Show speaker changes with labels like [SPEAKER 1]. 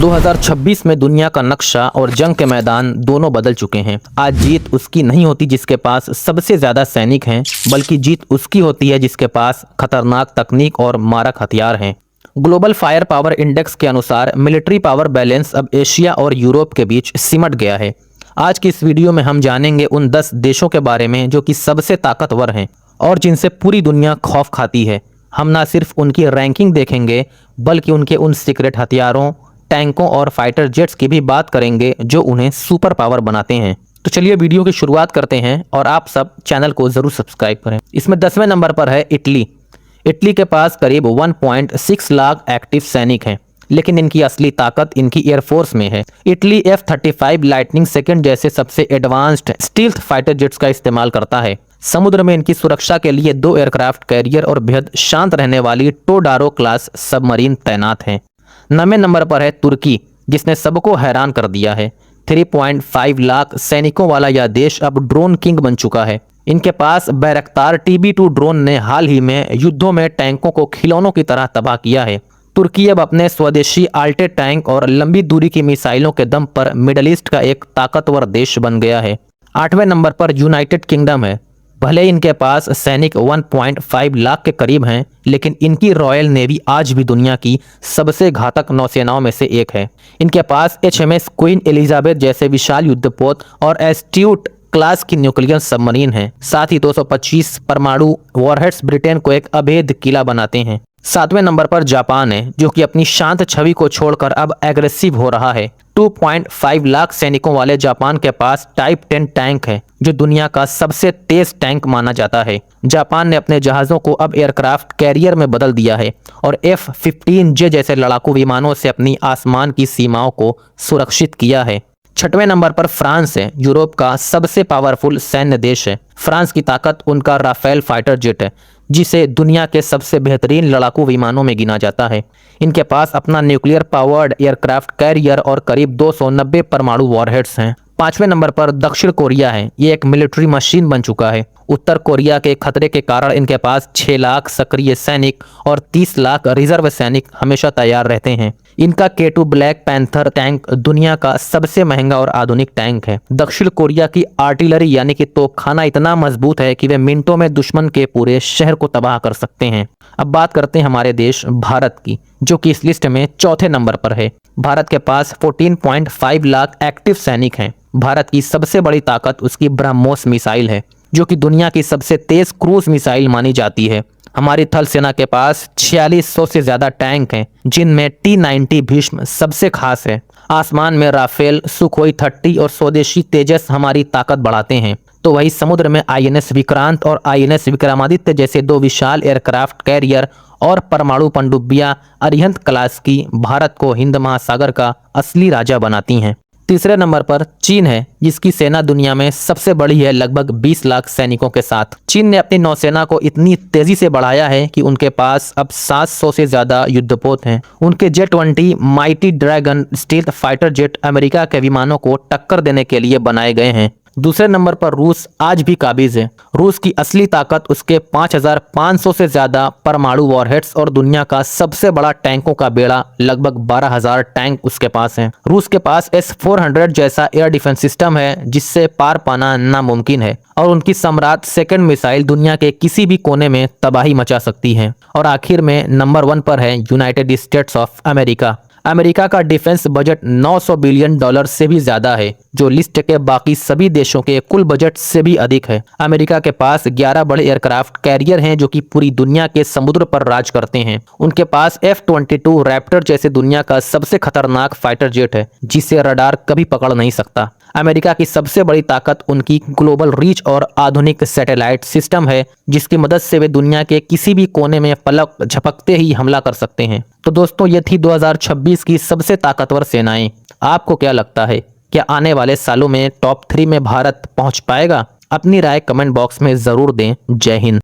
[SPEAKER 1] 2026 में दुनिया का नक्शा और जंग के मैदान दोनों बदल चुके हैं। आज जीत उसकी नहीं होती जिसके पास सबसे ज्यादा सैनिक हैं, बल्कि जीत उसकी होती है जिसके पास खतरनाक तकनीक और मारक हथियार हैं। ग्लोबल फायर पावर इंडेक्स के अनुसार मिलिट्री पावर बैलेंस अब एशिया और यूरोप के बीच सिमट गया है। आज की इस वीडियो में हम जानेंगे उन 10 देशों के बारे में जो कि सबसे ताकतवर हैं और जिनसे पूरी दुनिया खौफ खाती है। हम ना सिर्फ उनकी रैंकिंग देखेंगे बल्कि उनके उन सीक्रेट हथियारों, टैंकों और फाइटर जेट्स की भी बात करेंगे जो उन्हें सुपर पावर बनाते हैं। तो चलिए वीडियो की शुरुआत करते हैं और आप सब चैनल को जरूर सब्सक्राइब करें। इसमें 10वें नंबर पर है इटली। इटली के पास करीब 1.6 लाख एक्टिव सैनिक हैं, लेकिन इनकी असली ताकत इनकी एयरफोर्स में है। इटली F-35 लाइटनिंग सेकंड जैसे सबसे एडवांस्ड स्टील्थ फाइटर जेट्स का इस्तेमाल करता है। समुद्र में इनकी सुरक्षा के लिए 2 एयरक्राफ्ट कैरियर और बेहद शांत रहने वाली टोडारो क्लास सबमरीन तैनात हैं। 9वें नंबर पर है तुर्की, जिसने सबको हैरान कर दिया है। 3.5 लाख सैनिकों वाला यह देश अब ड्रोन किंग बन चुका है। इनके पास बैरक्तार TB2 ड्रोन ने हाल ही में युद्धों में टैंकों को खिलौनों की तरह तबाह किया है। तुर्की अब अपने स्वदेशी आल्टे टैंक और लंबी दूरी की मिसाइलों के दम पर मिडल ईस्ट का एक ताकतवर देश बन गया है। 8वें नंबर पर यूनाइटेड किंगडम है। भले इनके पास सैनिक 1.5 लाख के करीब हैं, लेकिन इनकी रॉयल नेवी आज भी दुनिया की सबसे घातक नौसेनाओं में से एक है। इनके पास HMS क्वीन एलिजाबेथ जैसे विशाल युद्धपोत और एस्ट्यूट क्लास की न्यूक्लियर सबमरीन हैं। साथ ही 225 परमाणु वॉरहेड्स ब्रिटेन को एक अभेद किला बनाते हैं। 7वें नंबर पर जापान है, जो कि अपनी शांत छवि को छोड़कर अब एग्रेसिव हो रहा है। 2.5 लाख सैनिकों वाले जापान के पास टाइप 10 टैंक है, जो दुनिया का सबसे तेज टैंक माना जाता है। जापान ने अपने जहाज़ों को अब एयरक्राफ्ट कैरियर में बदल दिया है और F-15J जैसे लड़ाकू विमानों से अपनी आसमान की सीमाओं को सुरक्षित किया है। 6वें नंबर पर फ्रांस है, यूरोप का सबसे पावरफुल सैन्य देश है। फ्रांस की ताकत उनका राफेल फाइटर जेट है, जिसे दुनिया के सबसे बेहतरीन लड़ाकू विमानों में गिना जाता है। इनके पास अपना न्यूक्लियर पावर्ड एयरक्राफ्ट कैरियर और करीब 290 परमाणु वॉरहेड्स हैं। 5वें नंबर पर दक्षिण कोरिया है। ये एक मिलिट्री मशीन बन चुका है। उत्तर कोरिया के खतरे के कारण इनके पास 6 लाख सक्रिय सैनिक और 30 लाख रिजर्व सैनिक हमेशा तैयार रहते हैं। इनका K2 ब्लैक पैंथर टैंक दुनिया का सबसे महंगा और आधुनिक टैंक है। दक्षिण कोरिया की आर्टिलरी यानी कि तोपखाना इतना मजबूत है कि वे मिनटों में दुश्मन के पूरे शहर को तबाह कर सकते हैं। अब बात करते हैं हमारे देश भारत की, जो कि इस लिस्ट में 4थे नंबर पर है। भारत के पास 14.5 लाख एक्टिव सैनिक हैं। भारत की सबसे बड़ी ताकत उसकी ब्रह्मोस मिसाइल है, जो कि दुनिया की सबसे तेज क्रूज मिसाइल मानी जाती है। हमारी थल सेना के पास 4600 से ज्यादा टैंक हैं, जिनमें T-90 भीष्म सबसे खास है। आसमान में राफेल, सुखोई 30 और स्वदेशी तेजस हमारी ताकत बढ़ाते हैं। तो वही समुद्र में INS विक्रांत और INS विक्रमादित्य जैसे 2 विशाल एयरक्राफ्ट कैरियर और परमाणु पनडुब्बियां अरिहंत क्लास की भारत को हिंद महासागर का असली राजा बनाती हैं। 3रे नंबर पर चीन है, जिसकी सेना दुनिया में सबसे बड़ी है, लगभग 20 लाख सैनिकों के साथ। चीन ने अपनी नौसेना को इतनी तेजी से बढ़ाया है कि उनके पास अब 700 से ज्यादा युद्धपोत हैं। उनके J-20 mighty dragon stealth fighter jet America के विमानों को टक्कर देने के लिए बनाए गए हैं। दूसरे नंबर पर रूस आज भी काबिज है। रूस की असली ताकत उसके 5500 से ज्यादा परमाणु वॉरहेड्स और दुनिया का सबसे बड़ा टैंकों का बेड़ा, लगभग 12,000 टैंक उसके पास हैं। रूस के पास S-400 जैसा एयर डिफेंस सिस्टम है, जिससे पार पाना नामुमकिन है, और उनकी सम्राट सेकंड मिसाइल दुनिया के किसी भी कोने में तबाही मचा सकती है। और आखिर में नंबर 1 पर है United states of America. America का डिफेंस बजट $900 बिलियन से भी ज्यादा है, जो लिस्ट के बाकी सभी देशों के कुल बजट से भी अधिक है। अमेरिका के पास 11 बड़े एयरक्राफ्ट कैरियर हैं, जो कि पूरी दुनिया के समुद्र पर राज करते हैं। उनके पास F-22 रैप्टर जैसे दुनिया का सबसे खतरनाक फाइटर जेट है, जिसे रडार कभी पकड़ नहीं सकता। अमेरिका की सबसे बड़ी ताकत उनकी ग्लोबल रीच और आधुनिक सैटेलाइट सिस्टम है, जिसकी मदद से वे दुनिया के किसी भी कोने में पलक झपकते ही हमला कर सकते हैं। तो दोस्तों, ये थी 2026 की सबसे ताकतवर सेनाएं। आपको क्या लगता है, क्या आने वाले सालों में टॉप 3 में भारत पहुंच पाएगा? अपनी राय कमेंट बॉक्स में जरूर दें। जय हिंद।